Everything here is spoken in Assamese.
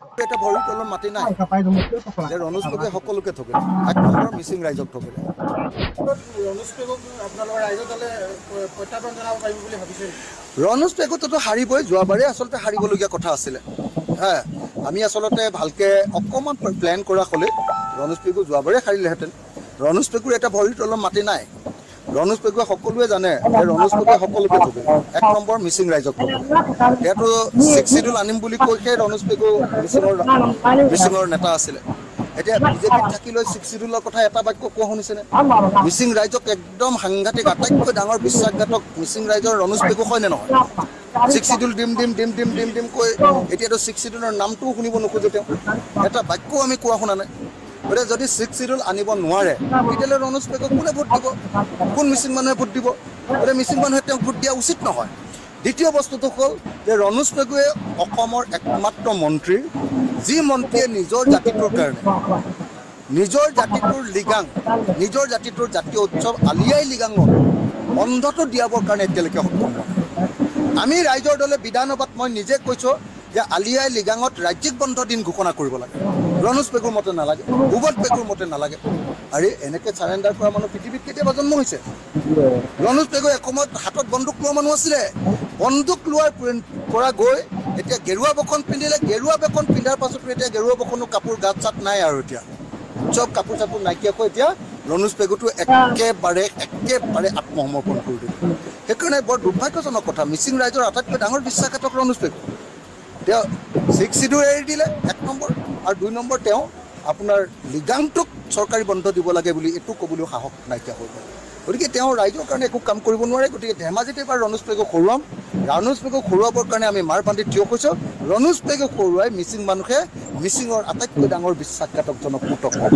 এটা ভৰিৰ তলত মাটি নাই যে ৰনোজ পেগুৱে সকলোকে ঠগিলে, 1 নম্বৰ মিচিং ৰাইজক ঠগিলে। ৰনোজ পেগুক আপোনালোকৰ ৰাইজৰ দলে প্ৰত্যাহ্বান জনাব পাৰিব বুলি ভাবিছে? ৰনোজ পেগুটোতো হাৰিবই, যোৱাবাৰে আচলতে হাৰিবলগীয়া কথা আছিলে। হ্যাঁ, আমি আচলতে ভালকে অকণমান প্লেন কৰা হ'লে ৰনোজ পেগু যোৱাবাৰে হাৰিলেহেঁতেন। ৰনোজ পেগুৰ এটা ভৰিৰ তলত মাটি নাই। ৰনোজ পেগুৱে সকলোৱে জানে যে ৰনোজ পেগুৱে সকলোকে ঠগিলে, 1 নম্বৰ মিচিং ৰাইজক ঠগিলে। ইয়াতো 6 শিডিউল আনিম বুলি কৈছে ৰনোজ পেগু মিচিঙৰ নেতা আছিলে। এতিয়া বিজেপিত থাকি লৈ 6 শিডিউলৰ কথা এটা বাক্য কোৱা শুনিছেনে? মিচিং ৰাইজক একদম সাংঘাতিক আটাইতকৈ ডাঙৰ বিশ্বাসঘাতক মিচিং ৰাইজৰ ৰনোজ পেগু হয়নে নহয়? 6 শিডিউল দিম কৈ এতিয়াতো 6 শিডিউলৰ নামটোও শুনিব নোখোজে তেওঁ। এটা বাক্যও আমি কোৱা শুনা নাই। গতিকে যদি 6 শিডিউল আনিব নোৱাৰে তেতিয়াহ'লে ৰনোজ পেগুক কোনে ভোট দিব? কোন মিচিং মানুহে ভোট দিব? গতিকে মিচিং মানুহে তেওঁক ভোট দিয়া উচিত নহয়। দ্বিতীয় বস্তুটো হ'ল যে ৰনোজ পেগুৱে অসমৰ একমাত্ৰ মন্ত্ৰী, যি মন্ত্ৰীয়ে নিজৰ জাতিটোৰ কাৰণে, নিজৰ জাতিটোৰ লিগাং, নিজৰ জাতিটোৰ জাতীয় উৎসৱ আলি আই লিগাঙত বন্ধটো দিয়াবৰ কাৰণে এতিয়ালৈকে সক্ষম হোৱা নাই। আমি ৰাইজৰ দলে বিধানসভাত মই নিজে কৈছোঁ যে আলি আই লিগাঙত ৰাজ্যিক বন্ধ দিন ঘোষণা কৰিব লাগে। ৰনোজ পেগুৰ মতে নালাগে, ভূৱন পেগুৰ মতে নালাগে। আৰে এনেকৈ চাৰেণ্ডাৰ কৰা মানুহ পৃথিৱীত কেতিয়াবা জন্ম হৈছে? ৰনোজ পেগুৱে এসময়ত হাতত বন্দুক লোৱা মানুহ আছিলে। বন্দুক লোৱাৰ পৰা গৈ এতিয়া গেৰুৱা বখন পিন্ধিলে, গেৰুৱা বখন পিন্ধাৰ পাছতো এতিয়া গেৰুৱা বখনো কাপোৰ গাত চাত নাই আৰু এতিয়া চব কাপোৰ চাপোৰ নাইকিয়াকৈ এতিয়া ৰনোজ পেগুটো একেবাৰে আত্মসমৰ্পণ কৰি দিলে। সেইকাৰণে বৰ দুৰ্ভাগ্যজনক কথা। মিচিং ৰাইজৰ আটাইতকৈ ডাঙৰ বিশ্বাসঘাতক ৰনোজ পেগু। তেওঁ 6 শিডিউল এৰি দিলে 1 নম্বৰ, আৰু 2 নম্বৰ তেওঁ আপোনাৰ লিগাংটোক চৰকাৰী বন্ধ দিব লাগে বুলি এইটো ক'বলৈও সাহস নাইকিয়া হৈ গ'ল। গতিকে তেওঁ ৰাইজৰ কাৰণে একো কাম কৰিব নোৱাৰে। গতিকে ধেমাজিতে এবাৰ ৰনোজ পেগুক হৰুৱাম। ৰনোজ পেগুক হৰুৱাবৰ কাৰণে আমি মাৰ বান্ধি থিয় হৈছোঁ। ৰনোজ পেগুক হৰুৱাই মিচিং মানুহে মিচিঙৰ আটাইতকৈ ডাঙৰ বিশ্বাসঘাতকজনক মুক্ত কৰে।